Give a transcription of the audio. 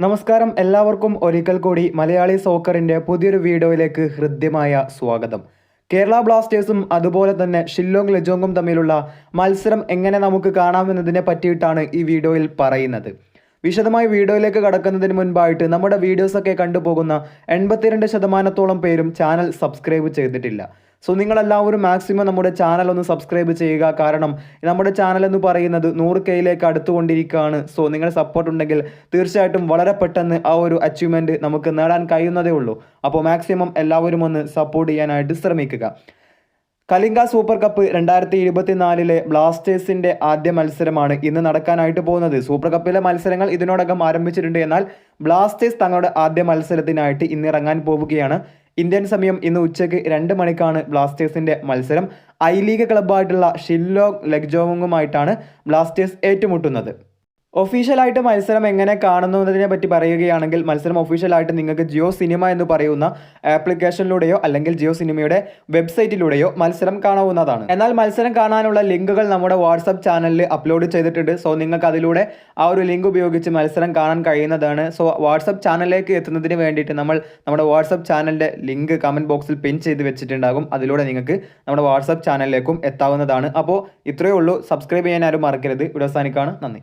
നമസ്കാരം, എല്ലാവർക്കും ഒരിക്കൽ കൂടി മലയാളി സോക്കറിൻ്റെ പുതിയൊരു വീഡിയോയിലേക്ക് ഹൃദ്യമായ സ്വാഗതം. കേരള ബ്ലാസ്റ്റേഴ്സും അതുപോലെ തന്നെ ഷില്ലോങ് ലജോങ്ങും തമ്മിലുള്ള മത്സരം എങ്ങനെ നമുക്ക് കാണാമെന്നതിനെ പറ്റിയിട്ടാണ് ഈ വീഡിയോയിൽ പറയുന്നത്. വിശദമായി വീഡിയോയിലേക്ക് കടക്കുന്നതിന് മുൻപായിട്ട് നമ്മുടെ വീഡിയോസൊക്കെ കണ്ടുപോകുന്ന 82% പേരും ചാനൽ സബ്സ്ക്രൈബ് ചെയ്തിട്ടില്ല. സോ നിങ്ങളെല്ലാവരും മാക്സിമം നമ്മുടെ ചാനൽ ഒന്ന് സബ്സ്ക്രൈബ് ചെയ്യുക. കാരണം നമ്മുടെ ചാനൽ എന്ന് പറയുന്നത് 100Kയിലേക്ക് അടുത്തുകൊണ്ടിരിക്കുകയാണ്. സോ നിങ്ങളുടെ സപ്പോർട്ട് ഉണ്ടെങ്കിൽ തീർച്ചയായിട്ടും വളരെ പെട്ടെന്ന് ആ ഒരു അച്ചീവ്മെൻറ്റ് നമുക്ക് നേടാൻ കഴിയുന്നതേ ഉള്ളൂ. അപ്പോൾ മാക്സിമം എല്ലാവരും ഒന്ന് സപ്പോർട്ട് ചെയ്യാനായിട്ട് ശ്രമിക്കുക. കലിംഗ സൂപ്പർ കപ്പ് 2024 ബ്ലാസ്റ്റേഴ്സിൻ്റെ ആദ്യ മത്സരമാണ് ഇന്ന് നടക്കാനായിട്ട് പോകുന്നത്. സൂപ്പർ കപ്പിലെ മത്സരങ്ങൾ ഇതിനോടകം ആരംഭിച്ചിട്ടുണ്ട്. എന്നാൽ ബ്ലാസ്റ്റേഴ്സ് തങ്ങളുടെ ആദ്യ മത്സരത്തിനായിട്ട് ഇന്ന് ഇറങ്ങാൻ പോവുകയാണ്. ഇന്ത്യൻ സമയം ഇന്ന് ഉച്ചയ്ക്ക് 2 മണിക്കാണ് ബ്ലാസ്റ്റേഴ്സിൻ്റെ മത്സരം. ഐ ലീഗ് ക്ലബ്ബായിട്ടുള്ള ഷില്ലോങ് ലജോങ്ങുമായിട്ടാണ് ബ്ലാസ്റ്റേഴ്സ് ഏറ്റുമുട്ടുന്നത്. ഒഫീഷ്യലായിട്ട് മത്സരം എങ്ങനെ കാണുന്നതിനെ പറ്റി പറയുകയാണെങ്കിൽ മത്സരം ഒഫീഷ്യലായിട്ട് നിങ്ങൾക്ക് ജിയോ സിനിമ എന്ന് പറയുന്ന ആപ്ലിക്കേഷനിലൂടെയോ അല്ലെങ്കിൽ ജിയോ സിനിമയുടെ വെബ്സൈറ്റിലൂടെയോ മത്സരം കാണാവുന്നതാണ്. എന്നാൽ മത്സരം കാണാനുള്ള ലിങ്കുകൾ നമ്മുടെ വാട്സപ്പ് ചാനലിൽ അപ്ലോഡ് ചെയ്തിട്ടുണ്ട്. സോ നിങ്ങൾക്ക് അതിലൂടെ ആ ഒരു ലിങ്ക് ഉപയോഗിച്ച് മത്സരം കാണാൻ കഴിയുന്നതാണ്. സോ വാട്സപ്പ് ചാനലിലേക്ക് എത്തുന്നതിന് വേണ്ടിയിട്ട് നമ്മുടെ വാട്സപ്പ് ചാനലിൻ്റെ ലിങ്ക് കമൻറ്റ് ബോക്സിൽ പിൻ ചെയ്ത് വെച്ചിട്ടുണ്ടാകും. അതിലൂടെ നിങ്ങൾക്ക് നമ്മുടെ വാട്സപ്പ് ചാനലിലേക്കും എത്താവുന്നതാണ്. അപ്പോൾ ഇത്രയേ ഉള്ളൂ. സബ്സ്ക്രൈബ് ചെയ്യാൻ ആരും മറക്കരുത്. ഇവിടെ അവസാനിക്കുകയാണ്. നന്ദി.